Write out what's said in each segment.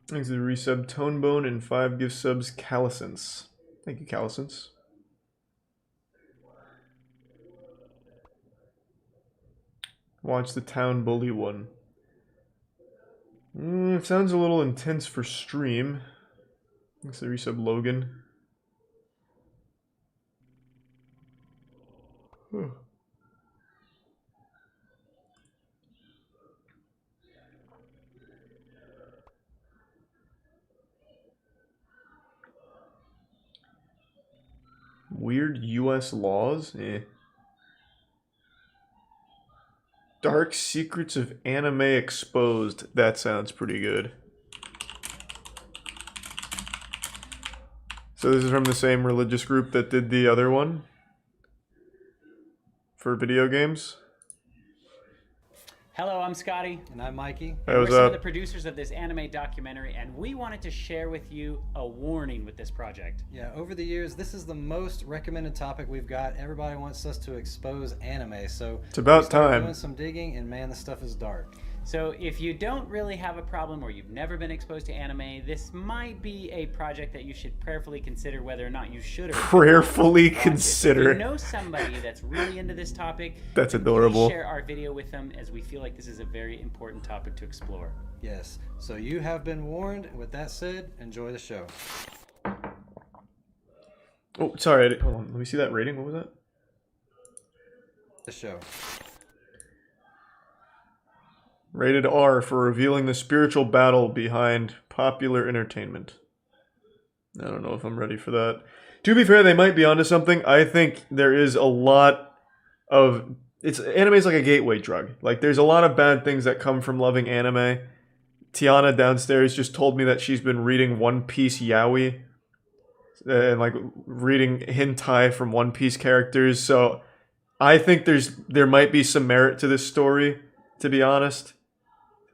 Thanks to the resub Tonebone and 5 gift subs Calisence. Thank you, Calisence. Watch the Town Bully one. Sounds a little intense for stream. Thanks to the resub Logan. Huh. Weird US laws? Eh. Dark Secrets of Anime Exposed. That sounds pretty good. So this is from the same religious group that did the other one? For video games? Hello, I'm Scotty. And I'm Mikey. Hey, We're what's some up? of the producers of this anime documentary, and we wanted to share with you a warning with this project. Yeah, over the years, this is the most recommended topic we've got. Everybody wants us to expose anime, so It's about we started time. doing some digging, and man, the stuff is dark. So if you don't really have a problem or you've never been exposed to anime, this might be a project that you should prayerfully consider whether or not you should or Prayerfully watch it. consider. If you know somebody that's really into this topic, That's then adorable. please share our video with them, as we feel like this is a very important topic to explore. Yes, so you have been warned. With that said, enjoy the show. Oh, sorry. Hold on. Let me see that rating. What was that? The show. Rated R for revealing the spiritual battle behind popular entertainment. I don't know if I'm ready for that. To be fair, they might be onto something. I think there is a lot of... Anime is like a gateway drug. Like, there's a lot of bad things that come from loving anime. Tiana downstairs just told me that she's been reading One Piece yaoi. And, like, reading hentai from One Piece characters. So, I think there might be some merit to this story, to be honest.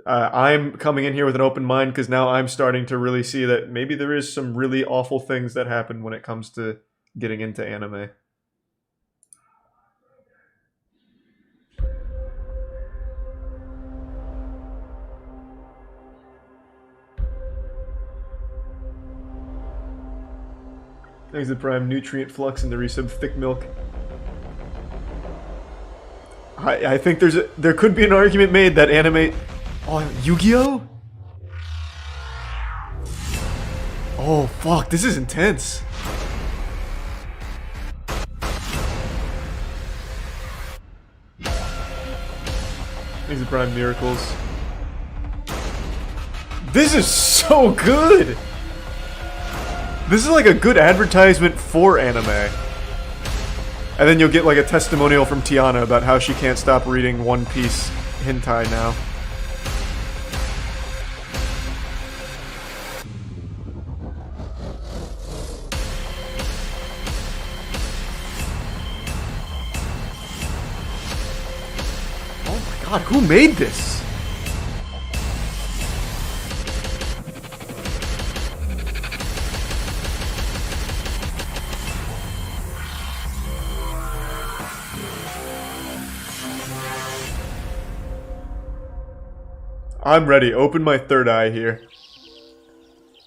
I'm coming in here with an open mind because now I'm starting to really see that maybe there is some really awful things that happen when it comes to getting into anime. Thanks to the Prime Nutrient Flux and the resub Thick Milk. I think there could be an argument made that anime... Oh, Yu-Gi-Oh? Oh, fuck, this is intense. These are Prime Miracles. This is so good! This is like a good advertisement for anime. And then you'll get like a testimonial from Tiana about how she can't stop reading One Piece hentai now. God, who made this? I'm ready. Open my third eye here.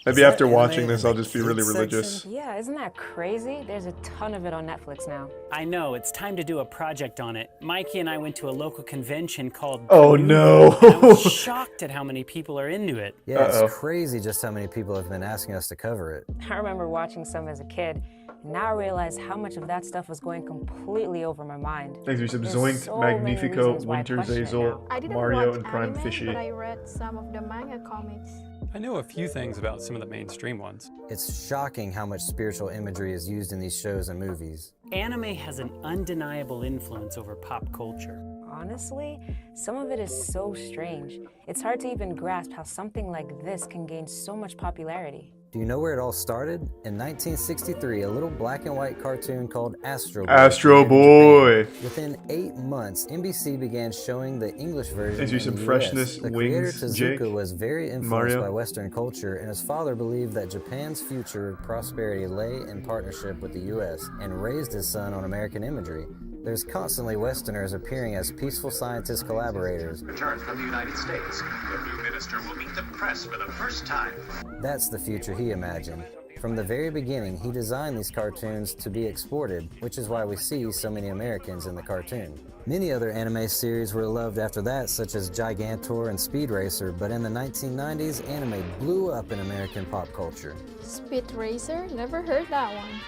Maybe after watching this, I'll just be really religious. Yeah, isn't that crazy? There's a ton of it on Netflix now. I know, it's time to do a project on it. Mikey and I went to a local convention called... Oh no! I was shocked at how many people are into it. Yeah, it's crazy just how many people have been asking us to cover it. I remember watching some as a kid, and now I realize how much of that stuff was going completely over my mind. Thanks for some There's Zoinked, so many Magnifico, reasons why I Winter question it Zazel, now. I didn't Mario, watch and Prime anime, Fishy. but I read some of the manga comics. I know a few things about some of the mainstream ones. It's shocking how much spiritual imagery is used in these shows and movies. Anime has an undeniable influence over pop culture. Honestly, some of it is so strange. It's hard to even grasp how something like this can gain so much popularity. Do you know where it all started? In 1963, a little black and white cartoon called Astro Boy. Astro premiered in Boy. Japan. Within 8 months, NBC began showing the English version. Thanks for in some the freshness, US. The creator wings, Tezuka Jake. was very influenced Mario. by Western culture, and his father believed that Japan's future prosperity lay in partnership with the US, and raised his son on American imagery. There's constantly Westerners appearing as peaceful scientist collaborators. Returned from the United States. A few minutes minister will meet the press for the first time. That's the future he imagined. From the very beginning, he designed these cartoons to be exported, which is why we see so many Americans in the cartoon. Many other anime series were loved after that, such as Gigantor and Speed Racer, but in the 1990s, anime blew up in American pop culture. Speed Racer? Never heard that one.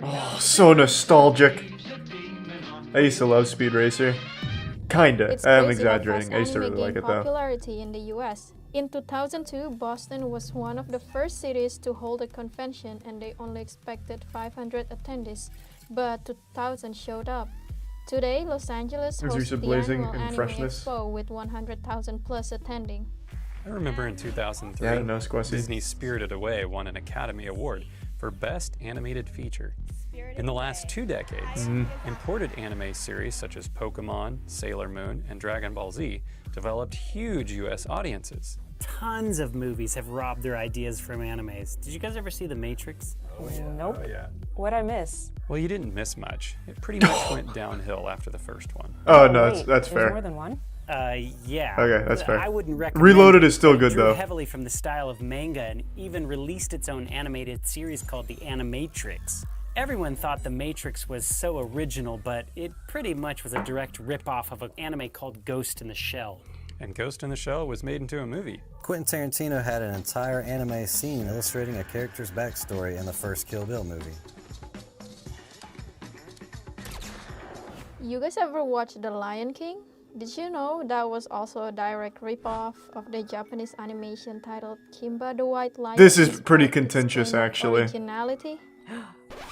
Oh, so nostalgic. I used to love Speed Racer. Kinda. It's I'm crazy how exaggerating. fast I used to anime really like gained it though. popularity in the US. In 2002, Boston was one of the first cities to hold a convention, and they only expected 500 attendees, but 2,000 showed up. Today, Los Angeles There's hosts Risa the blazing annual in Anime freshness. Expo with 100,000 plus attending. I remember in 2003, Yeah, I don't know, Squashy. Disney's Spirited Away won an Academy Award for Best Animated Feature. In the last 2 decades, imported anime series such as Pokemon, Sailor Moon, and Dragon Ball Z developed huge US audiences. Tons of movies have robbed their ideas from animes. Did you guys ever see The Matrix? Nope. Oh, yeah. What'd I miss? Well, you didn't miss much. It pretty much went downhill after the first one. Oh no, Wait, that's there's fair. more than one? Yeah. Okay, that's fair. I wouldn't recommend Reloaded it, is still but it good, drew though. heavily from the style of manga and even released its own animated series called The Animatrix. Everyone thought The Matrix was so original, but it pretty much was a direct rip-off of an anime called Ghost in the Shell. And Ghost in the Shell was made into a movie. Quentin Tarantino had an entire anime scene illustrating a character's backstory in the first Kill Bill movie. You guys ever watched The Lion King? Did you know that was also a direct ripoff of the Japanese animation titled Kimba the White Lion? This is pretty despite its contentious, claim of actually. Originality?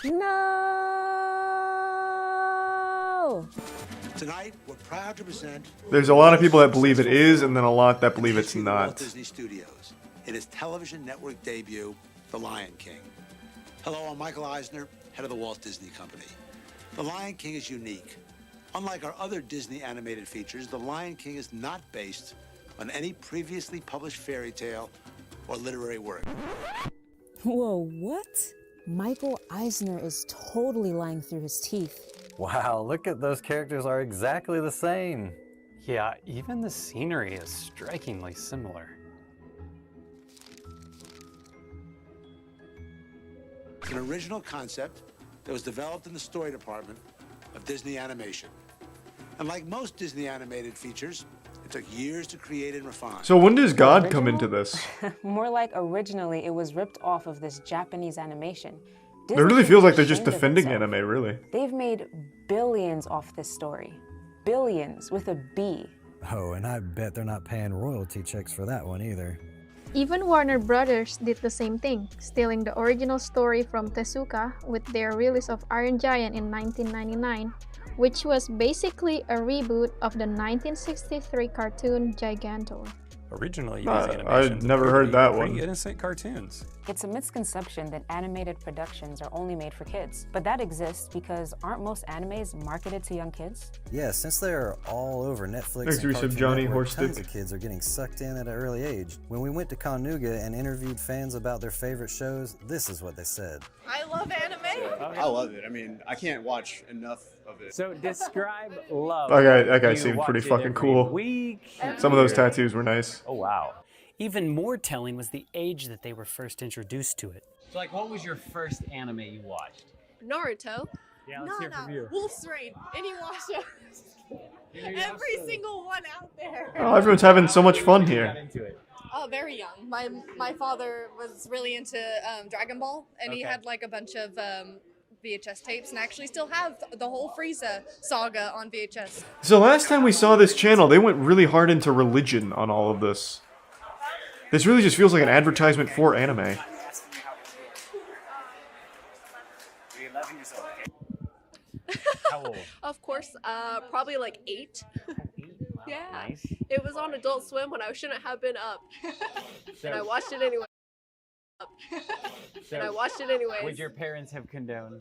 No! Tonight, we're proud to present. There's a lot of people that believe it is, and then a lot that believe it's Walt not. Disney Studios in his television network debut, The Lion King. Hello, I'm Michael Eisner, head of the Walt Disney Company. The Lion King is unique. Unlike our other Disney animated features, The Lion King is not based on any previously published fairy tale or literary work. Whoa, what? Michael Eisner is totally lying through his teeth. Wow, look at those characters are exactly the same. Yeah, even the scenery is strikingly similar. An original concept that was developed in the story department of Disney Animation. And like most Disney animated features, it took years to create and refine. So when does God come into this? More like originally it was ripped off of this Japanese animation. It really feels like they're just Ashamed of defending itself. anime, really. They've made billions off this story. Billions with a B. Oh, and I bet they're not paying royalty checks for that one either. Even Warner Brothers did the same thing, stealing the original story from Tezuka with their release of Iron Giant in 1999, which was basically a reboot of the 1963 cartoon Gigantor. Originally, these I'd animations never appeared to heard be that pretty one. innocent cartoons. It's a misconception that animated productions are only made for kids. But that exists because aren't most animes marketed to young kids? Yeah, since they're all over Netflix Thanks, and Reese of Cartoon Johnny Network, Horstick. tons of kids are getting sucked in at an early age. When we went to Connooga and interviewed fans about their favorite shows, this is what they said. I love anime. I love it. I mean, I can't watch enough of it. So describe love. That guy You seemed watch pretty it fucking every cool. week. Some of those tattoos were nice. Oh, wow. Even more telling was the age that they were first introduced to it. So, like, what was your first anime you watched? Naruto. Yeah, let's hear from you. Wolfsrain. Inuyasha. Every single one out there. Oh, everyone's having so much fun here. Oh, very young. My father was really into Dragon Ball, and he had like a bunch of VHS tapes, and I actually still have the whole Frieza saga on VHS. So last time we saw this channel, they went really hard into religion on all of this. This really just feels like an advertisement for anime. How old? Of course, probably like 8. Yeah. Nice. It was on Adult Swim when I shouldn't have been up. And I watched it anyway. And I watched it anyway. Would your parents have condoned?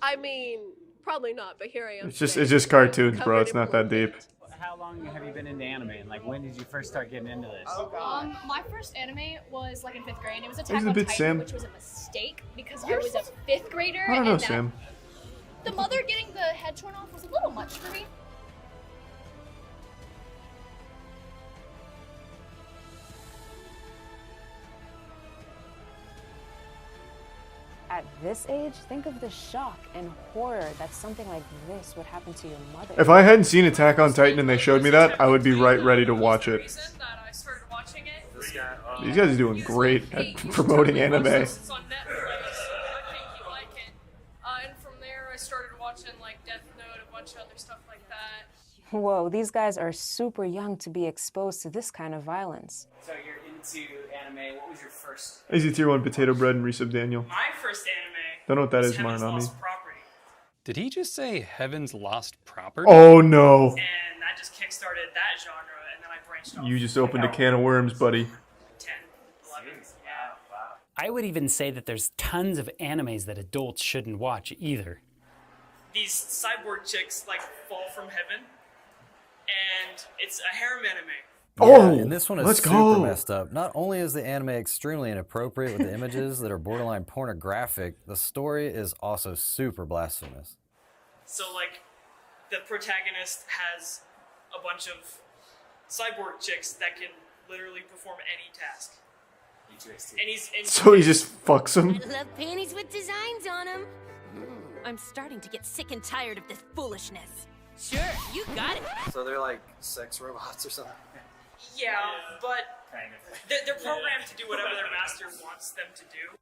I mean, probably not, but here I am. It's just today. cartoons, bro. Covered It's in not that blood. deep. How long have you been into anime? And like, when did you first start getting into this? My first anime was like in 5th grade. It was Here's Attack a on bit, Titan, Sam. which was a mistake because I was a 5th grader. I don't know, and Sam. The mother getting the head torn off was a little much for me. At this age, think of the shock and horror that something like this would happen to your mother. If I hadn't seen Attack on Titan and they showed me that, I would be right ready to watch it. These guys are doing great at promoting anime. It's on Netflix. I think you like it. And from there, I started watching like Death Note, a bunch of other stuff like that. Whoa, these guys are super young to be exposed to this kind of violence. So you're into anime. What was your first? Easy Tier 1 Potato Bread and Resub Daniel. My first anime. Don't know what that was is, Heaven's Marinami. Lost Property. Did he just say Heaven's Lost Property? Oh no. And that just kickstarted that genre, and then I branched off. You just opened a can of worms, buddy. 10, 11. Yeah, wow. I would even say that there's tons of animes that adults shouldn't watch either. These cyborg chicks like fall from heaven, and it's a harem anime. Oh, and this one is let's super go. messed up. Not only is the anime extremely inappropriate with the images that are borderline pornographic, the story is also super blasphemous. So like, the protagonist has a bunch of cyborg chicks that can literally perform any task. And So he just fucks them. I love panties with designs on them. I'm starting to get sick and tired of this foolishness. Sure, you got it. So they're like sex robots or something? Yeah, but they're programmed to do whatever their master wants them to do.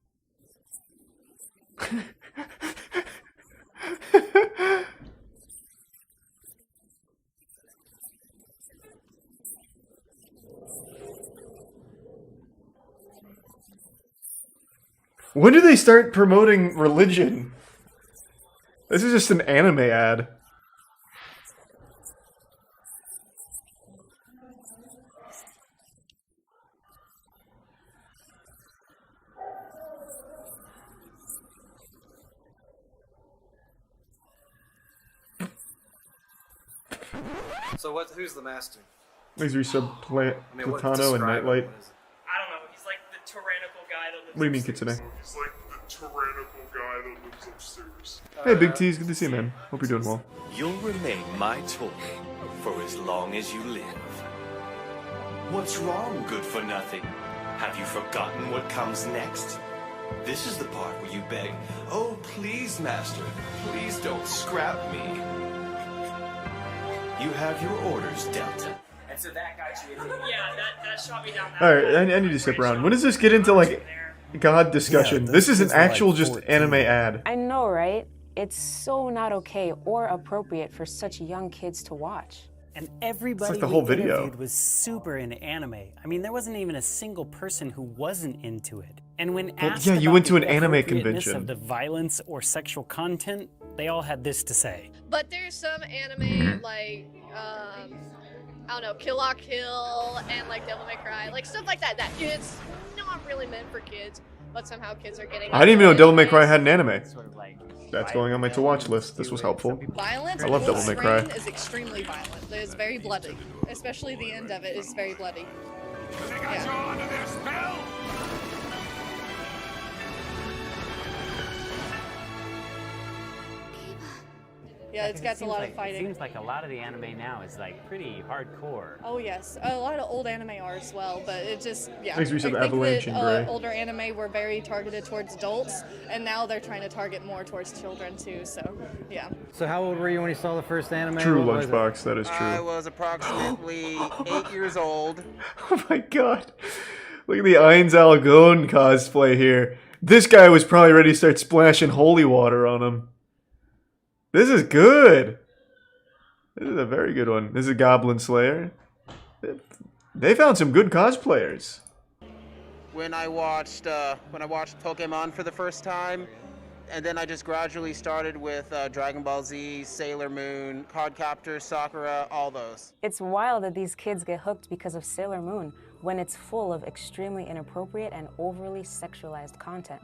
When do they start promoting religion? This is just an anime ad. So who's the master? These resub Platano and describe Nightlight. him, what is it? I don't know. He's like the tyrannical guy that lives. What do you mean, Kitsune? He's like the tyrannical guy that lives upstairs. Hey, Big T's, good to see you, man. Hope you're doing well. You'll remain my toy for as long as you live. What's wrong, good for nothing? Have you forgotten what comes next? This is the part where you beg, "Oh, please, master, please don't scrap me." You have your orders, Delta. And so that got you into Yeah, that shot me down. Alright, I need to skip around. When does this get into, like, God discussion? Yeah, this is an this is like actual just 14. anime ad. I know, right? It's so not okay or appropriate for such young kids to watch. And everybody the whole we video. interviewed was super into anime. I mean, there wasn't even a single person who wasn't into it. And when asked yeah, you about went to the an anime appropriateness convention. of the violence or sexual content, they all had this to say. But there's some anime like I don't know, Kill La Kill and like Devil May Cry, like stuff like that. That it's not really meant for kids, but somehow kids are getting. I didn't even know Devil May Cry had an anime. sort of like That's going on my to-watch list. This was helpful. Violence. I love Devil May Cry. Is extremely violent. It's very bloody, especially the end of it is very bloody. Yeah. Yeah, it's got a lot of It fighting. seems like a lot of the anime now is like pretty hardcore. Oh yes, a lot of old anime are as well, but it just yeah. Thanks, we said I think Avalanche that, and Gray. older anime were very targeted towards adults, and now they're trying to target more towards children too. So yeah. So how old were you when you saw the first anime? True What was it? Lunchbox, that is true. I was approximately 8 years old. Oh my god. Look at the Ainz Algon cosplay here. This guy was probably ready to start splashing holy water on him. This is good. This is a very good one. This is Goblin Slayer. They found some good cosplayers. When I watched Pokemon for the first time, and then I just gradually started with Dragon Ball Z, Sailor Moon, Codcaptor, Sakura, all those. It's wild that these kids get hooked because of Sailor Moon when it's full of extremely inappropriate and overly sexualized content.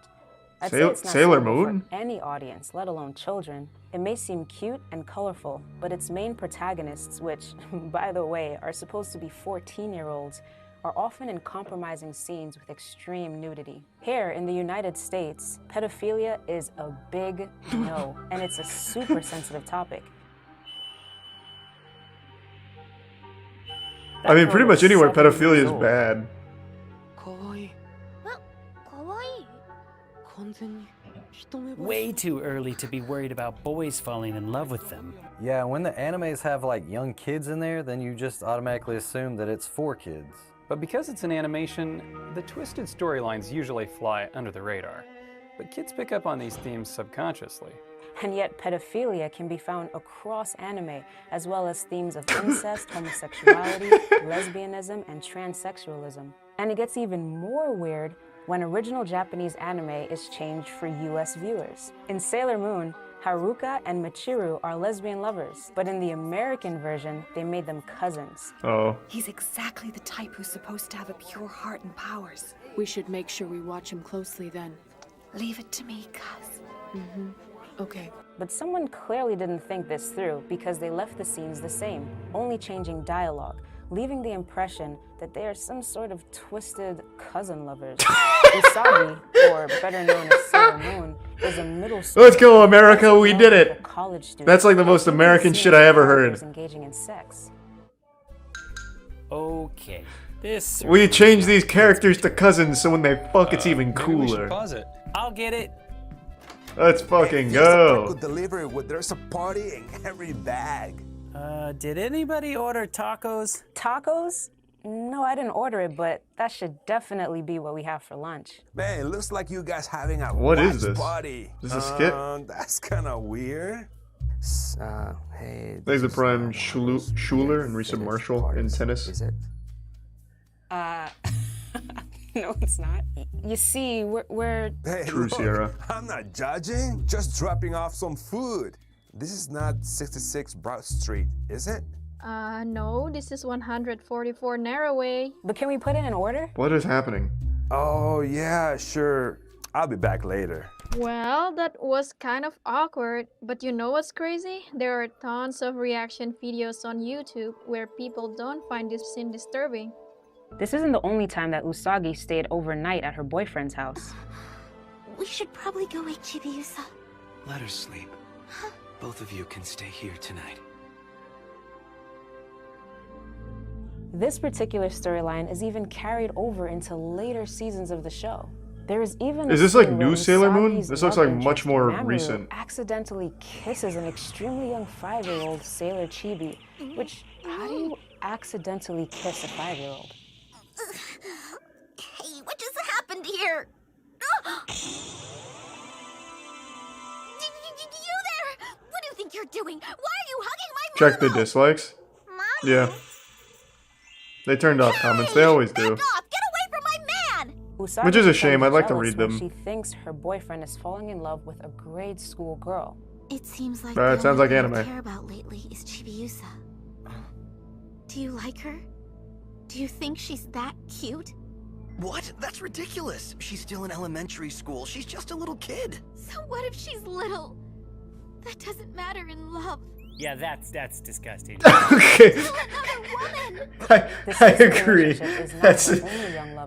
I'd say it's not Sailor suitable Moon? for any audience, let alone children. It may seem cute and colorful, but its main protagonists, which, by the way, are supposed to be 14-year-olds, are often in compromising scenes with extreme nudity. Here in the United States, pedophilia is a big no, and it's a super sensitive topic. I mean, pretty much anywhere pedophilia is bad. かわいい。完全に一 Way too early to be worried about boys falling in love with them. Yeah, when the animes have like young kids in there, then you just automatically assume that it's for kids. But because it's an animation, the twisted storylines usually fly under the radar. But kids pick up on these themes subconsciously. And yet pedophilia can be found across anime, as well as themes of incest, homosexuality, lesbianism, and transsexualism. And it gets even more weird when original Japanese anime is changed for US viewers. In Sailor Moon, Haruka and Michiru are lesbian lovers, but in the American version, they made them cousins. Oh. He's exactly the type who's supposed to have a pure heart and powers. We should make sure we watch him closely then. Leave it to me, cuz. Mm-hmm. Okay. But someone clearly didn't think this through because they left the scenes the same, only changing dialogue, leaving the impression that they are some sort of twisted cousin lovers. Usagi, or better known as Sailor Moon, is a middle school. Let's go, America! We did it. College student. That's like the most American shit I ever heard. Engaging in sex. Okay. This. We changed these characters to cousins, so when they fuck, it's even Maybe we should cooler. pause it. I'll get it. Let's fucking There's a go. taco delivery where there's a party in every bag. Did anybody order tacos? Tacos? No, I didn't order it, but that should definitely be what we have for lunch. Man, it looks like you guys having a What is watch this? party. Is this a skit? That's kind of weird. Hey. Laser Prime Schuler and Risa Marshall in tennis. Is it? No, it's not. You see, we're... Hey, True look, Sierra. I'm not judging, just dropping off some food. This is not 66 Broad Street, is it? No, this is 144 Narrowway. But can we put it in order? What is happening? Oh, yeah, sure. I'll be back later. Well, that was kind of awkward, but you know what's crazy? There are tons of reaction videos on YouTube where people don't find this scene disturbing. This isn't the only time that Usagi stayed overnight at her boyfriend's house. We should probably go wake Chibiusa. Let her sleep. Both of you can stay here tonight. This particular storyline is even carried over into later seasons of the show. There is even Is a this like scene new where Sailor Moon? Usagi's This looks love like much interest, more Mamoru, recent. accidentally kisses an extremely young 5-year-old Sailor Chibi, which, how do you accidentally kiss a 5-year-old? Hey, what just happened here? You there! What do you think you're doing? Why are you hugging my Check the dislikes. Yeah. They turned off comments. They always do. Usagi Which is a shame. becomes I'd like to jealous read when them. She thinks her boyfriend is falling in love with a grade school girl. It seems like It sounds like the anime. only thing I care about lately is Chibiusa. Do you like her? Do you think she's that cute? What? That's ridiculous. She's still in elementary school. She's just a little kid. So what if she's little? That doesn't matter in love. Yeah, that's disgusting. Okay. I agree. That's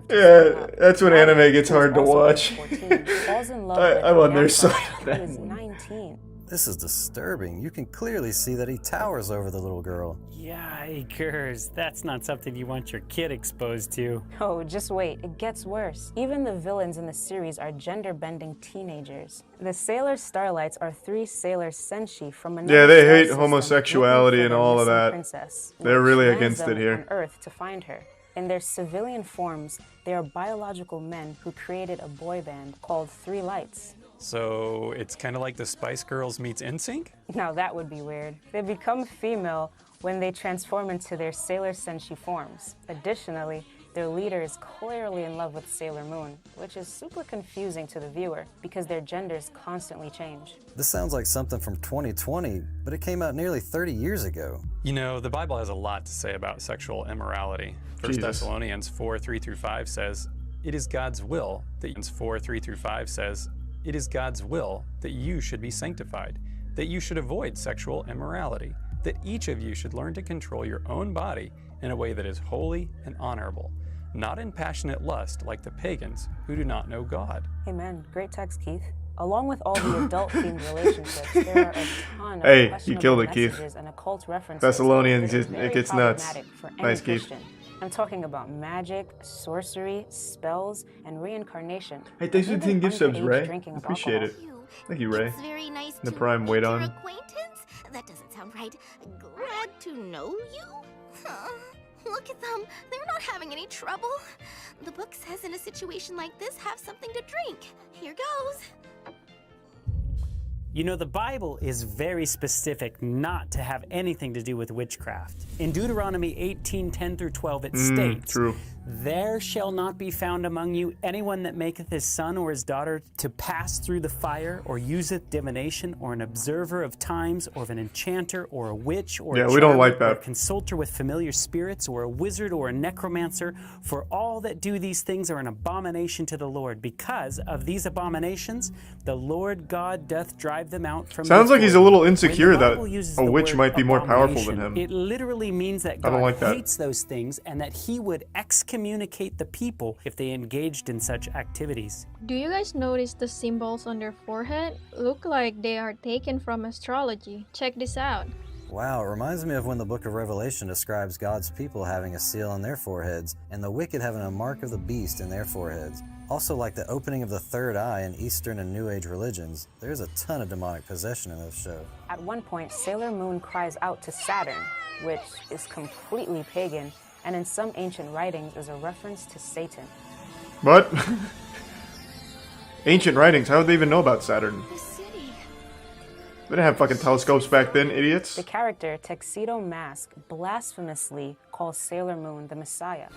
yeah. That's when anime gets hard to watch. I'm on their side on that. This is disturbing. You can clearly see that he towers over the little girl. Yikers, that's not something you want your kid exposed to. Oh, just wait, it gets worse. Even the villains in the series are gender-bending teenagers. The Sailor Starlights are 3 Sailor Senshi from another Yeah, they star hate system homosexuality looking and for their all of missing that. princess, They're which really lands against them it here. on Earth to find her. In their civilian forms, they are biological men who created a boy band called 3 Lights. So it's kind of like the Spice Girls meets NSYNC? Now that would be weird. They become female when they transform into their Sailor Senshi forms. Additionally, their leader is clearly in love with Sailor Moon, which is super confusing to the viewer because their genders constantly change. This sounds like something from 2020, but it came out nearly 30 years ago. You know, the Bible has a lot to say about sexual immorality. 1 Jesus. Thessalonians 4:3-5 says, "It is God's will that 4:3-5 says, "It is God's will that you should be sanctified, that you should avoid sexual immorality, that each of you should learn to control your own body in a way that is holy and honorable, not in passionate lust like the pagans who do not know God." Amen. Great text, Keith. Along with all the adult-themed relationships, there are a ton of Hey, you questionable killed it, Keith. messages and occult references Thessalonians, that are it very gets nuts. problematic for any Nice, Keith. Christian. I'm talking about magic, sorcery, spells, and reincarnation. Hey, thanks for the Even 10 gift subs, underage Ray. drinking of Appreciate alcohol. it. Thank you, Ray. It's very nice The to prime meet wait your on. acquaintance. That doesn't sound right. Glad to know you? Look at them. They're not having any trouble. The book says in a situation like this, have something to drink. Here goes. You know, the Bible is very specific not to have anything to do with witchcraft. In Deuteronomy 18:10 through 12, it states, True. There shall not be found among you anyone that maketh his son or his daughter to pass through the fire, or useth divination, or an observer of times, or of an enchanter, or a witch, or Yeah, a we don't charmer, like that. or a consulter with familiar spirits, or a wizard, or a necromancer. For all that do these things are an abomination to the Lord. Because of these abominations, the Lord God doth drive them out from Sounds like he's a before little you. insecure When the that Bible uses a the witch word might be more powerful than abomination, him. It literally means that I don't God like that. hates those things and that he would excommunicate the people if they engaged in such activities. Do you guys notice the symbols on their forehead? Look like they are taken from astrology. Check this out. Wow, it reminds me of when the book of Revelation describes God's people having a seal on their foreheads and the wicked having a mark of the beast in their foreheads. Also, like the opening of the third eye in Eastern and New Age religions, there's a ton of demonic possession in this show. At one point, Sailor Moon cries out to Saturn, which is completely pagan, and in some ancient writings is a reference to Satan. What? Ancient writings, how would they even know about Saturn? They didn't have fucking telescopes back then, idiots. The character Tuxedo Mask blasphemously calls Sailor Moon the Messiah.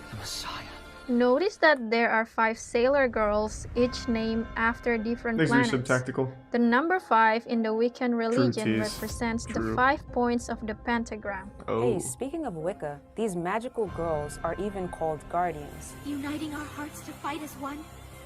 Notice that there are 5 sailor girls, each named after different These are planets. some tactical. The number 5 in the Wiccan religion tease. represents True. the 5 points of the pentagram. Oh. Hey, speaking of Wicca, these magical girls are even called guardians. Uniting our hearts to fight as one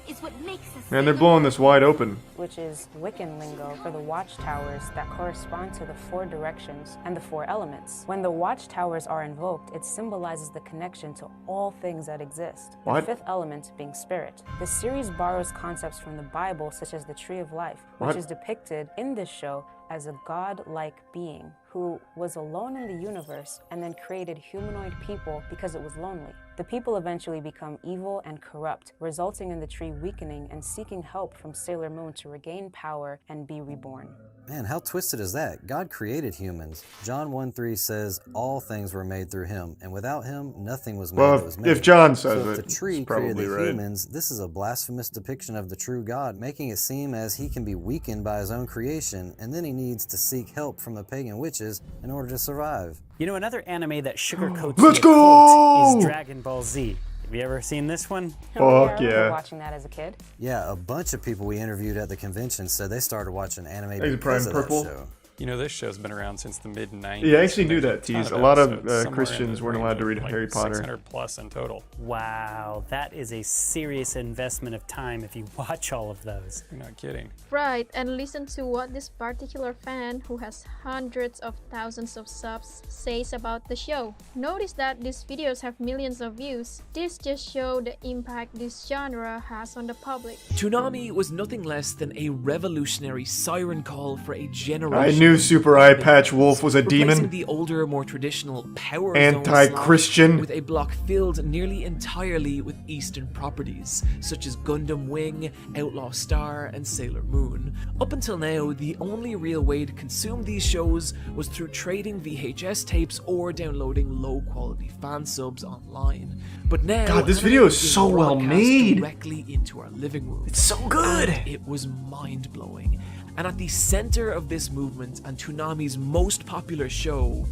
is what makes us. Man, they're blowing this wide open. Which is Wiccan lingo for the watchtowers that correspond to the 4 directions and the 4 elements. When the watchtowers are invoked, it symbolizes the connection to all things that exist. What? The 5th element being spirit. The series borrows concepts from the Bible, such as the Tree of Life, which What? is depicted in this show as a god-like being who was alone in the universe and then created humanoid people because it was lonely. The people eventually become evil and corrupt, resulting in the tree weakening and seeking help from Sailor Moon to regain power and be reborn. Man, how twisted is that? God created humans. John 1:3 says, all things were made through him, and without him, nothing was made Well, that was made. if John says so if it, the tree it's probably created the right. humans, this is a blasphemous depiction of the true God, making it seem as he can be weakened by his own creation, and then he needs to seek help from the pagan witches in order to survive. You know, another anime that sugarcoats Let's the go! occult is Dragon Ball Z. Have you ever seen this one? Fuck I remember yeah. watching that as a kid. Yeah, a bunch of people we interviewed at the convention said they started watching anime Hey, because Prime of Purple. that show. You know, this show's been around since the mid-90s. Yeah, I actually and knew there's that, Tease. ton A lot of episodes, somewhere in Christians the weren't range allowed to of read like Harry Potter. 600 plus in total. Wow, that is a serious investment of time if you watch all of those. You're not kidding. Right, and listen to what this particular fan, who has hundreds of thousands of subs, says about the show. Notice that these videos have millions of views. This just shows the impact this genre has on the public. Toonami was nothing less than a revolutionary siren call for a generation. I knew Super Eye Patch Wolf was a Replacing demon. the older, more traditional Power Anti-Christian. Zone slot with a block filled nearly entirely with Eastern properties, such as Gundam Wing, Outlaw Star, and Sailor Moon. Up until now, the only real way to consume these shows was through trading VHS tapes or downloading low-quality fan subs online. But now, God, this anime video is being so well broadcast made. directly into our living room. It's so good. And it was mind-blowing. And at the center of this movement and Toonami's most popular show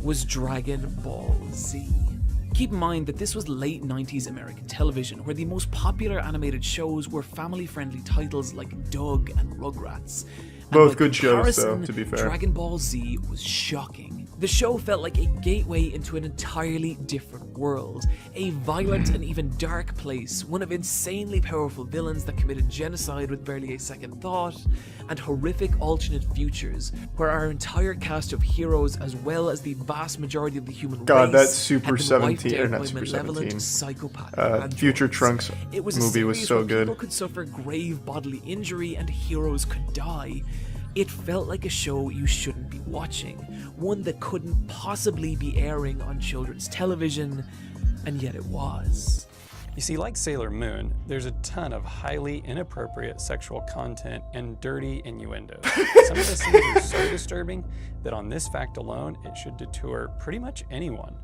was Dragon Ball Z. Keep in mind that this was late 90s American television, where the most popular animated shows were family-friendly titles like Doug and Rugrats. And Both by good shows, though, comparison, to be fair. Dragon Ball Z was shocking. The show felt like a gateway into an entirely different world, a violent and even dark place, one of insanely powerful villains that committed genocide with barely a second thought, and horrific alternate futures, where our entire cast of heroes, as well as the vast majority of the human God, race, that Super had been 17, wiped or out not by Super malevolent 17, psychopath Future androids. Trunks It was a movie was series so where good. people could suffer grave bodily injury and heroes could die. It felt like a show you shouldn't be watching, one that couldn't possibly be airing on children's television, and yet it was. You see, like Sailor Moon, there's a ton of highly inappropriate sexual content and dirty innuendos. Some of the scenes are so disturbing that on this fact alone, it should deter pretty much anyone.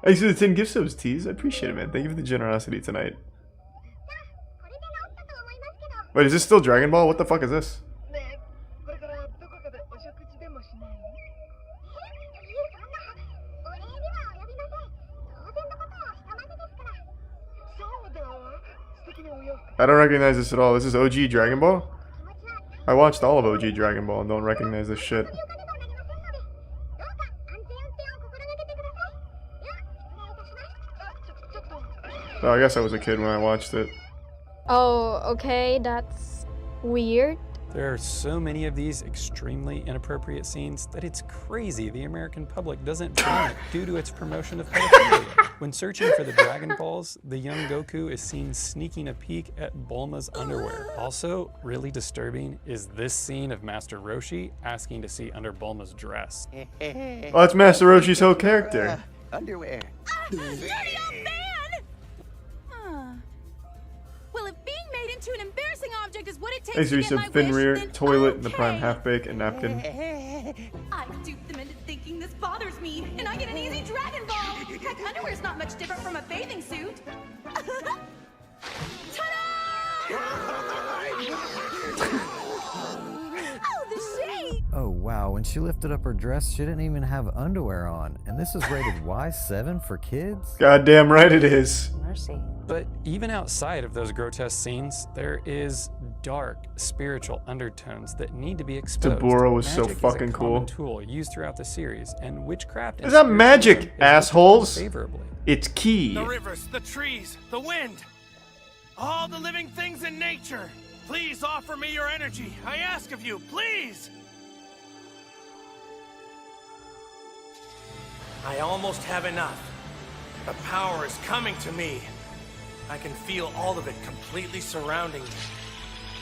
Thanks for the 10 gift subs, Tease. I appreciate it, man. Thank you for the generosity tonight. Wait, is this still Dragon Ball? What the fuck is this? I don't recognize this at all. This is OG Dragon Ball? I watched all of OG Dragon Ball and don't recognize this shit. Oh, I guess I was a kid when I watched it. Oh, okay, that's weird. There are so many of these extremely inappropriate scenes that it's crazy the American public doesn't ban it due to its promotion of pedophilia. When searching for the Dragon Balls, the young Goku is seen sneaking a peek at Bulma's underwear. Also, really disturbing is this scene of Master Roshi asking to see under Bulma's dress. Oh, that's Master Roshi's whole character. Underwear. Dirty old man! Well, if being made into an embarrassing object is what it takes Thanks to for get my some fin wish, rear, then toilet, and the okay. prime half bake and napkin. I've duped them into thinking this bothers me, and I get an easy Dragon Ball. Heck, underwear's not much different from a bathing suit. Oh, the shade! Oh wow, when she lifted up her dress, she didn't even have underwear on. And this is rated Y7 for kids? Goddamn right it is. Mercy. But even outside of those grotesque scenes, there is dark spiritual undertones that need to be exposed. Deborah was so Magic is fucking a cool. common tool used throughout the series, and witchcraft It's not and magic, spiritualism is looked assholes. upon favorably. It's key. The rivers, the trees, the wind, all the living things in nature. Please offer me your energy. I ask of you, please. I almost have enough. The power is coming to me. I can feel all of it completely surrounding me.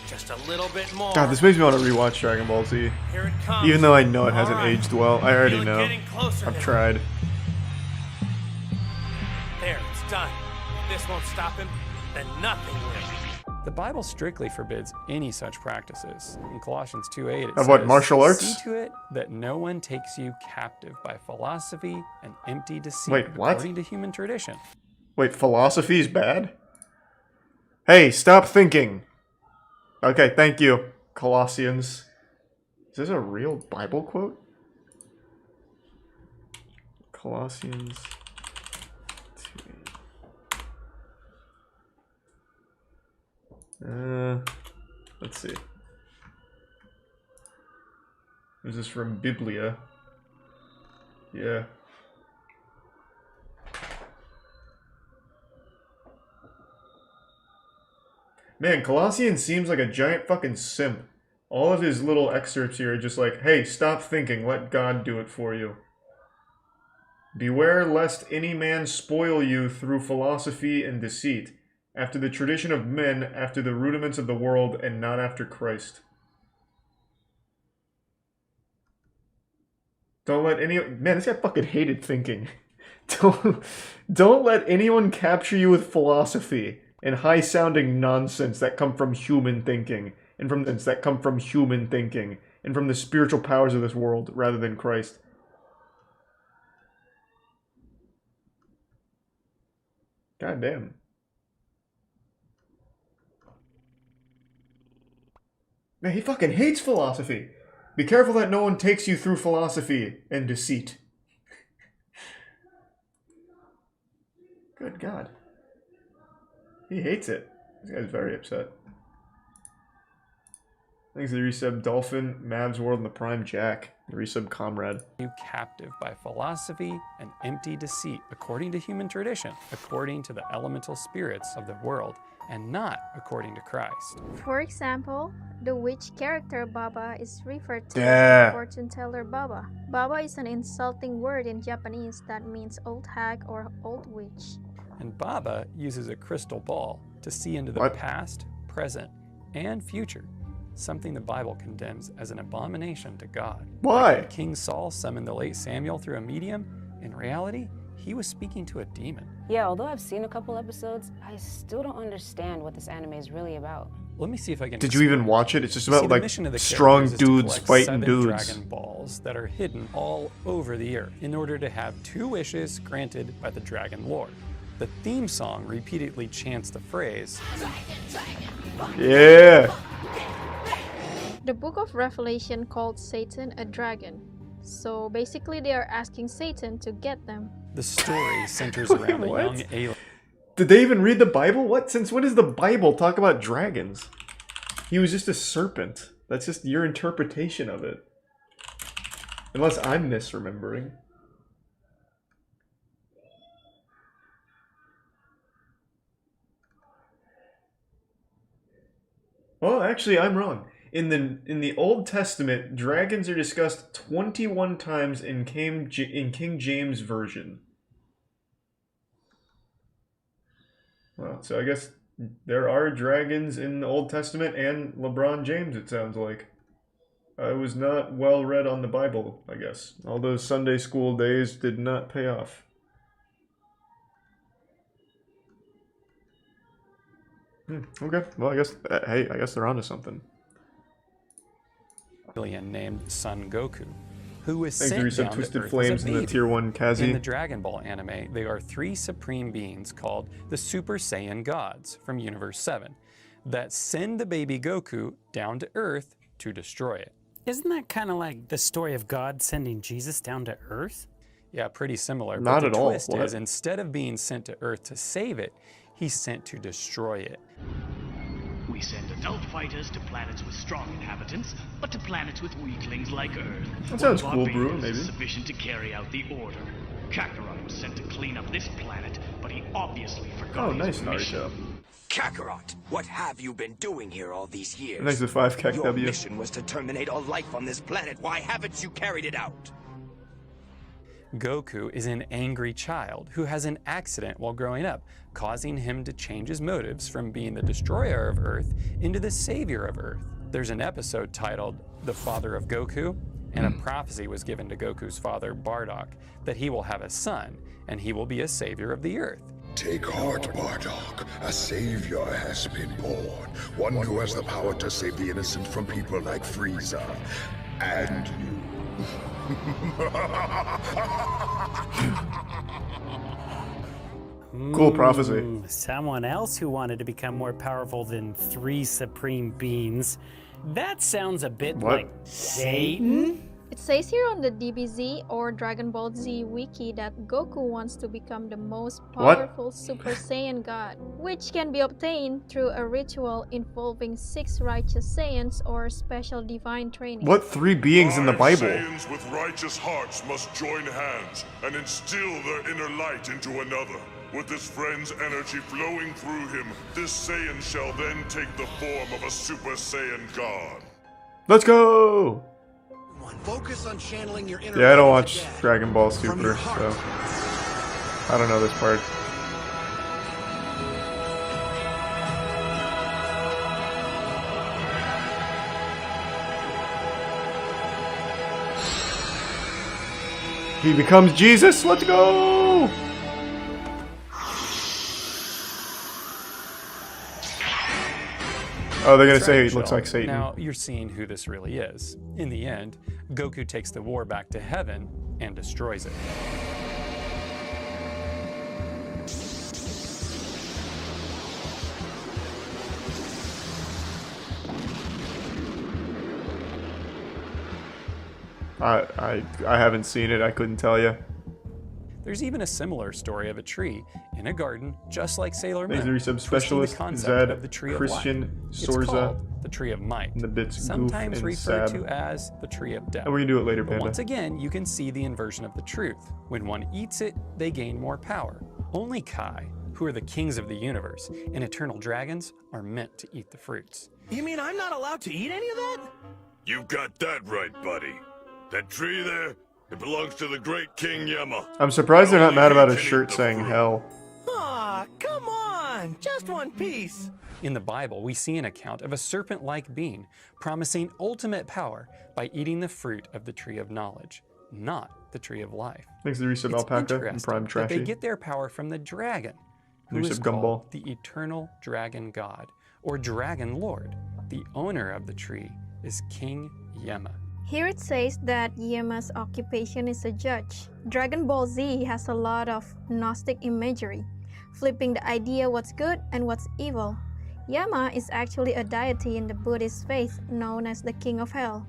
Just a little bit more. God, this makes me want to rewatch Dragon Ball Z. Here it comes. Even though I know it hasn't All right. aged well. I already Feel it know. getting closer I've now. tried. There, it's done. If this won't stop him, then nothing will. The Bible strictly forbids any such practices. In Colossians 2:8, it Of what, says, martial arts? "See to it that no one takes you captive by philosophy and empty deceit, Wait, what? according to human tradition." Wait, philosophy's bad? Hey, stop thinking. Okay, thank you, Colossians. Is this a real Bible quote? Colossians 2. Let's see. Is this from Biblia? Yeah. Man, Colossians seems like a giant fucking simp. All of his little excerpts here are just like, hey, stop thinking, let God do it for you. Beware lest any man spoil you through philosophy and deceit, after the tradition of men, after the rudiments of the world, and not after Christ. Don't let any... Man, this guy fucking hated thinking. Don't let anyone capture you with philosophy and high-sounding nonsense that come from human thinking, and from the spiritual powers of this world, rather than Christ. God damn. Man, he fucking hates philosophy. Be careful that no one takes you through philosophy and deceit. Good God. He hates it. This guy's very upset. Thanks to the resub Dolphin, Mavs World, and the Prime Jack. The resub Comrade. You captive by philosophy and empty deceit, according to human tradition, according to the elemental spirits of the world, and not according to Christ. For example, the witch character Baba is referred to Yeah. as fortune teller Baba. Baba is an insulting word in Japanese that means old hag or old witch. And Baba uses a crystal ball to see into the What? past, present, and future. something the Bible condemns as an abomination to God. Why? Like when King Saul summoned the late Samuel through a medium, in reality, he was speaking to a demon. Yeah, although I've seen a couple episodes, I still don't understand what this anime is really about. Let me see if I can. Did you even watch it? It's just You see, about the like mission of the strong characters is to dudes collect fighting 7 dudes. Dragon balls that are hidden all over the earth in order to have 2 wishes granted by the Dragon Lord. The theme song repeatedly chants the phrase, Yeah. The book of Revelation called Satan a dragon. So basically they are asking Satan to get them. The story centers around a What? young alien. Did they even read the Bible? What? Since when does the Bible talk about dragons? He was just a serpent. That's just your interpretation of it. Unless I'm misremembering. Oh, actually, I'm wrong. In the Old Testament, dragons are discussed 21 times in King James Version. Well, so I guess there are dragons in the Old Testament and LeBron James, it sounds like. I was not well read on the Bible, I guess. All those Sunday school days did not pay off. Okay, well, I guess, hey, I guess they're onto something. Alien named Son Goku, who was Thanks, sent Reese, down Twisted to Earth Flames as a and the baby. Tier 1 Kazi. In the Dragon Ball anime, they are 3 supreme beings called the Super Saiyan Gods from Universe 7 that send the baby Goku down to Earth to destroy it. Isn't that kind of like the story of God sending Jesus down to Earth? Yeah, pretty similar. Not but at the all. twist What? is, instead of being sent to Earth to save it, he's sent to destroy it. We send adult fighters to planets with strong inhabitants, but to planets with weaklings like Earth. That sounds one cool, barbarian Brew, maybe. is sufficient to carry out the order. Kakarot was sent to clean up this planet, but he obviously forgot Oh, his nice, mission. Naruto. Kakarot, what have you been doing here all these years? Thanks to 5 Your KW. mission was to terminate all life on this planet. Why haven't you carried it out? Goku is an angry child who has an accident while growing up, causing him to change his motives from being the destroyer of Earth into the savior of Earth. There's an episode titled The Father of Goku, and a prophecy was given to Goku's father, Bardock, that he will have a son, and he will be a savior of the Earth. Take heart, Bardock. A savior has been born. One who has the power to save the innocent from people like Frieza. And you. Cool prophecy. Someone else who wanted to become more powerful than 3 supreme beings. That sounds a bit What? like Satan? It says here on the DBZ or Dragon Ball Z wiki that Goku wants to become the most What? powerful Super Saiyan God, which can be obtained through a ritual involving 6 righteous Saiyans or special divine training. What 3 beings in the 5 Bible? Saiyans with righteous hearts must join hands and instill their inner light into another. With his friend's energy flowing through him, this Saiyan shall then take the form of a Super Saiyan God. Let's go! Focus on channeling your inner Yeah, I don't light watch to Dad. Dragon Ball From your Super, heart. so I don't know this part. He becomes Jesus. Let's go! Oh, they're gonna say he looks like Satan. Now, you're seeing who this really is. In the end, Goku takes the war back to heaven and destroys it. I haven't seen it. I couldn't tell you. There's even a similar story of a tree in a garden, just like Sailor Moon, Laser Resub twisting Specialist, the concept Zed, of the tree Christian, of life. It's Sorza, called the Tree of Might, and the bits Goof sometimes and referred Sab. to as the Tree of Death. And we can do it later, But Panda. once again, you can see the inversion of the truth. When one eats it, they gain more power. Only Kai, who are the kings of the universe, and eternal dragons are meant to eat the fruits. You mean I'm not allowed to eat any of that? You got that right, buddy. That tree there, it belongs to the great King Yama. I'm surprised they're not mad about a shirt saying hell. Aw, come on! on, just one piece. In the Bible, we see an account of a serpent-like being promising ultimate power by eating the fruit of the tree of knowledge, not the tree of life. Thanks to the Resub It's Alpaca and interesting Prime that Trashy. they get their power from the dragon, who Resub is Gumball. called the eternal dragon god, or dragon lord. The owner of the tree is King Yema. Here it says that Yema's occupation is a judge. Dragon Ball Z has a lot of Gnostic imagery, flipping the idea what's good and what's evil. Yema is actually a deity in the Buddhist faith known as the King of Hell.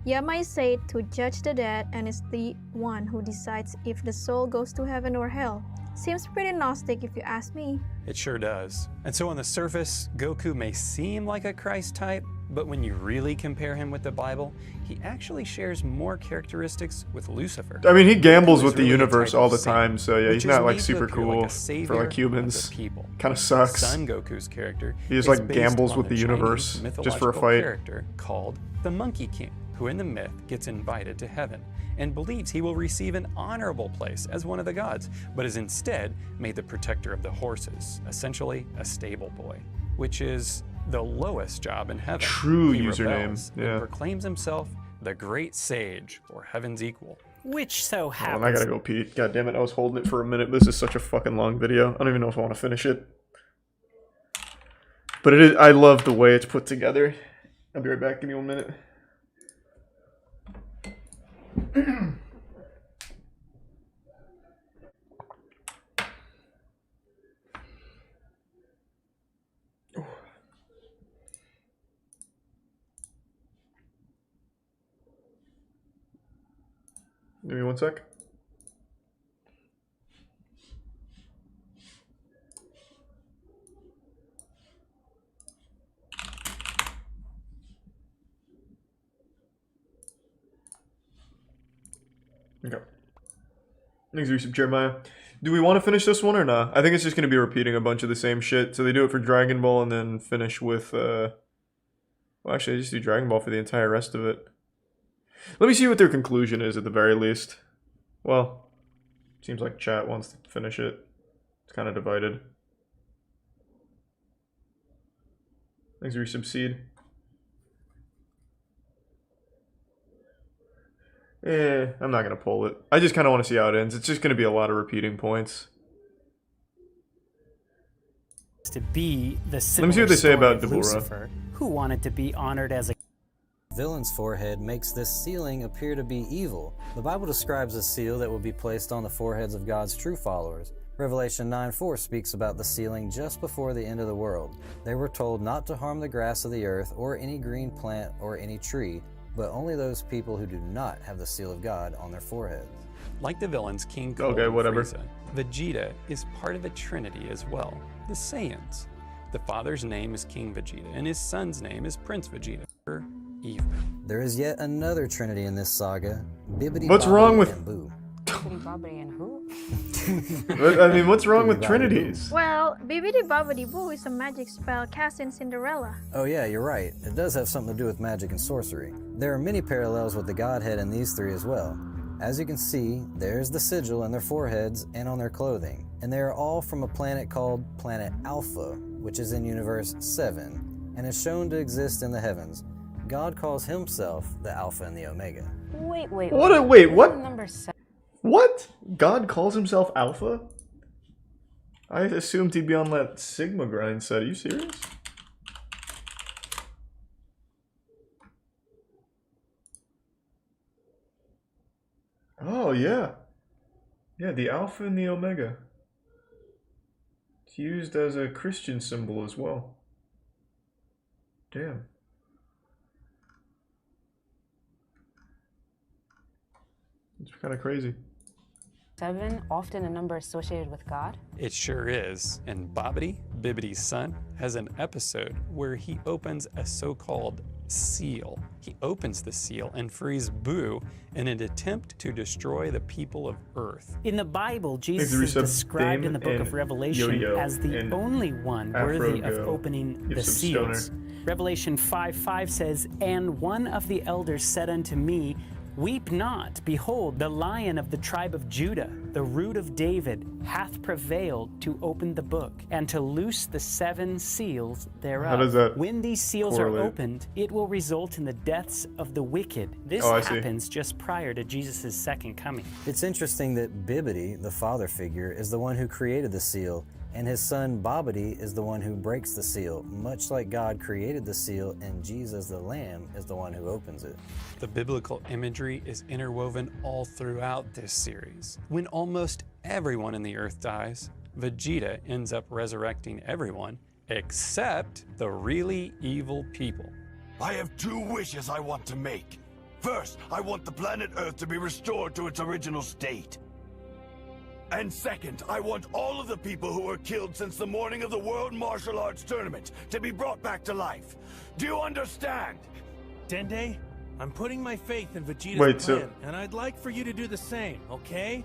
Yema is said to judge the dead and is the one who decides if the soul goes to heaven or hell. Seems pretty Gnostic if you ask me. It sure does. And so on the surface, Goku may seem like a Christ type, but when you really compare him with the Bible, he actually shares more characteristics with Lucifer. I mean, he gambles Goku with is the really a universe type all of the saint, time, so yeah, which he's is not like made to super appear cool like a for savior like of humans. the people. Kind of sucks. Son Goku's character He just is like based gambles on with the Chinese universe just for a mythological fight. Character called the Monkey King, who in the myth gets invited to heaven and believes he will receive an honorable place as one of the gods, but is instead made the protector of the horses, essentially a stable boy, which is the lowest job in heaven. True He username, rebels and yeah. proclaims himself the great sage, or heaven's equal. Which so Oh, happens. I gotta go pee. God damn it, I was holding it for a minute. This is such a fucking long video. I don't even know if I want to finish it. But it is, I love the way it's put together. I'll be right back, give me 1 minute. Give me 1 sec. Okay. Thanks, Resub Jeremiah. Do we want to finish this one or not? I think it's just going to be repeating a bunch of the same shit. So they do it for Dragon Ball and then finish with, well, actually, I just do Dragon Ball for the entire rest of it. Let me see what their conclusion is at the very least. Well, seems like chat wants to finish it. It's kind of divided. Thanks, Resub Seed. I'm not going to pull it. I just kind of want to see how it ends. It's just going to be a lot of repeating points. To be the Let me see what they say similar about story of Deborah. Lucifer, who wanted to be honored as a Villain's forehead makes this sealing appear to be evil. The Bible describes a seal that will be placed on the foreheads of God's true followers. Revelation 9:4 speaks about the sealing just before the end of the world. They were told not to harm the grass of the earth or any green plant or any tree, but only those people who do not have the seal of God on their foreheads. Like the villains King Cold Okay, and whatever. Frieza, Vegeta is part of a trinity as well, the Saiyans. The father's name is King Vegeta, and his son's name is Prince Vegeta, or evil. There is yet another trinity in this saga, Bibbidi What's Bobbidi wrong with- and Boo. Bobbity and who? I mean, what's wrong with trinities? Well, Bibbidi Bobbidi Boo is a magic spell cast in Cinderella. Oh yeah, you're right. It does have something to do with magic and sorcery. There are many parallels with the Godhead in these three as well. As you can see, there's the sigil in their foreheads and on their clothing. And they are all from a planet called Planet Alpha, which is in Universe 7, and is shown to exist in the heavens. God calls himself the Alpha and the Omega. Wait. Wait, what? Number 7. What? God calls himself Alpha? I assumed he'd be on that Sigma grind set. Are you serious? Oh, yeah. Yeah, the Alpha and the Omega. It's used as a Christian symbol as well. Damn. It's kind of crazy. 7, often a number associated with God. It sure is, and Bobbidi, Bibbidi's son, has an episode where he opens a so-called seal. He opens the seal and frees Boo in an attempt to destroy the people of Earth. In the Bible, Thanks, Jesus is Resub, described in the book Dame, of Revelation Yo-Yo, as the and only one Afro worthy of Go. opening Give the some seals. stoner. Revelation 5:5 says, "And one of the elders said unto me, Weep not, behold, the Lion of the tribe of Judah, the root of David, hath prevailed to open the book, and to loose the 7 seals thereof. How does that When these seals correlate? are opened, it will result in the deaths of the wicked. This I see. happens just prior to Jesus' second coming. It's interesting that Bibbidi, the father figure, is the one who created the seal, and his son Bobbidi is the one who breaks the seal, much like God created the seal and Jesus the Lamb is the one who opens it. The biblical imagery is interwoven all throughout this series. When almost everyone in the earth dies, Vegeta ends up resurrecting everyone except the really evil people. I have 2 wishes I want to make. First, I want the planet Earth to be restored to its original state. And second, I want all of the people who were killed since the morning of the World Martial Arts Tournament to be brought back to life. Do you understand? Dende, I'm putting my faith in Vegeta's Wait, plan, so- and I'd like for you to do the same, okay?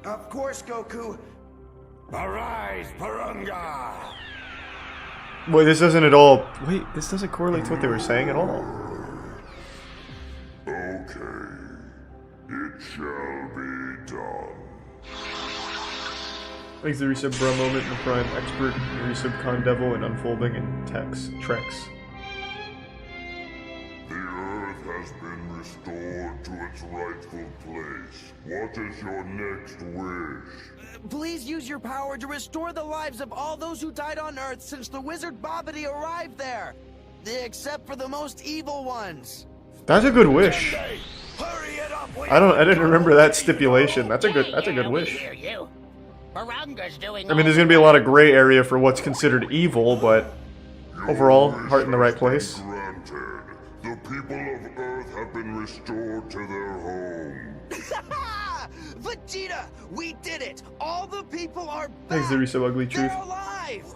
Of course, Goku. Arise, Parunga! Wait, this doesn't at all... Wait, this doesn't correlate to what they were saying at all. Okay, it shall be done. Thanks to the Resub Bro Moment and Prime Expert, Resub Con Devil, and Unfolding and Trex. The Earth has been restored to its rightful place. What is your next wish? Please use your power to restore the lives of all those who died on Earth since the wizard Bobbidi arrived there. Except for the most evil ones. That's a good wish. I didn't remember that stipulation. That's a good wish. I mean, there's gonna be a lot of gray area for what's considered evil, but overall, heart in the right place. Granted, the people of Earth have been restored to their home. Vegeta, we did it! All the people are back! Thanks to Resub Ugly Truth. They're alive!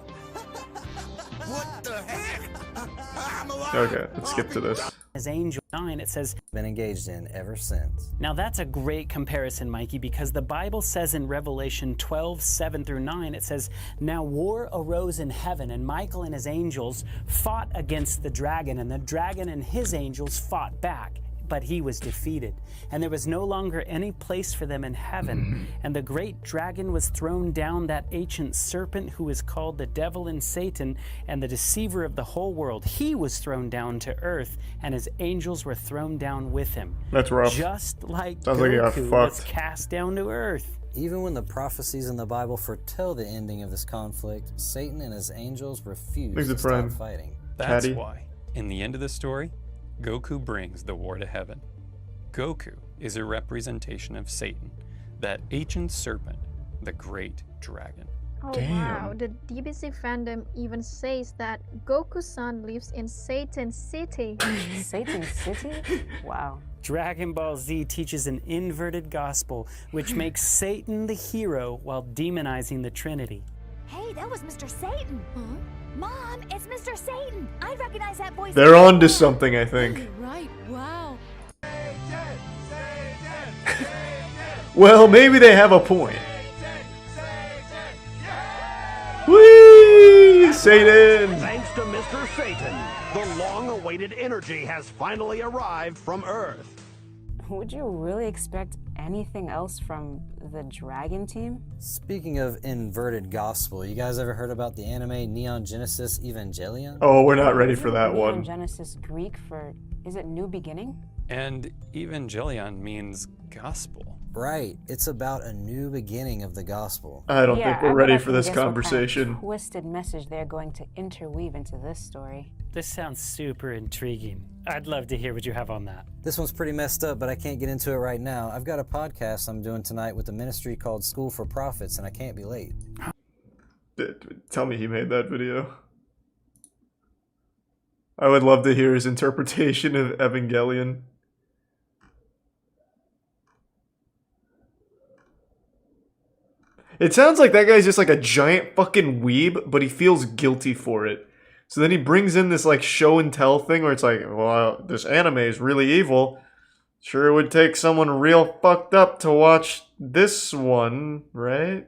What the heck? I'm alive! Okay, let's skip to this. As Angel 9, it says, Been engaged in ever since. now that's a great comparison, Mikey, because the Bible says in Revelation 12:7-9, it says, now war arose in heaven, and Michael and his angels fought against the dragon, and the dragon and his angels fought back. But he was defeated, and there was no longer any place for them in heaven. And the great dragon was thrown down, that ancient serpent who is called the devil and Satan, and the deceiver of the whole world. He was thrown down to earth, and his angels were thrown down with him. That's rough. Just like Sounds like he got Goku was fucked. cast down to earth. Even when the prophecies in the Bible foretell the ending of this conflict, Satan and his angels refuse Thanks to to stop Prime. fighting. That's Caddy. why, in the end of the story, Goku brings the war to heaven. Goku is a representation of Satan, that ancient serpent, the great dragon. Oh Damn. wow, the DBC fandom even says that Goku's son lives in Satan City. Satan City? Wow. Dragon Ball Z teaches an inverted gospel, which makes Satan the hero while demonizing the Trinity. Hey, that was Mr. Satan. Mom, it's Mr. Satan. I recognize that voice. They're on to something, I think. Right, wow. Well, maybe they have a point. Whee! Satan! Thanks to Mr. Satan, the long-awaited energy has finally arrived from Earth. Would you really expect anything else from the Dragon team? Speaking of inverted gospel, you guys ever heard about the anime Neon Genesis Evangelion? Oh, we're not ready for that Neon one. Genesis Greek for, is it New Beginning? And Evangelion means gospel. Right, it's about a new beginning of the gospel. I don't think we're I ready bet I for can this guess what kind of conversation. twisted message they're going to interweave into this story. This sounds super intriguing. I'd love to hear what you have on that. This one's pretty messed up, but I can't get into it right now. I've got a podcast I'm doing tonight with a ministry called School for Prophets, and I can't be late. Tell me he made that video. I would love to hear his interpretation of Evangelion. It sounds like that guy's just like a giant fucking weeb, but he feels guilty for it. So then he brings in this like show and tell thing where it's like, well, this anime is really evil. Sure, it would take someone real fucked up to watch this one, right?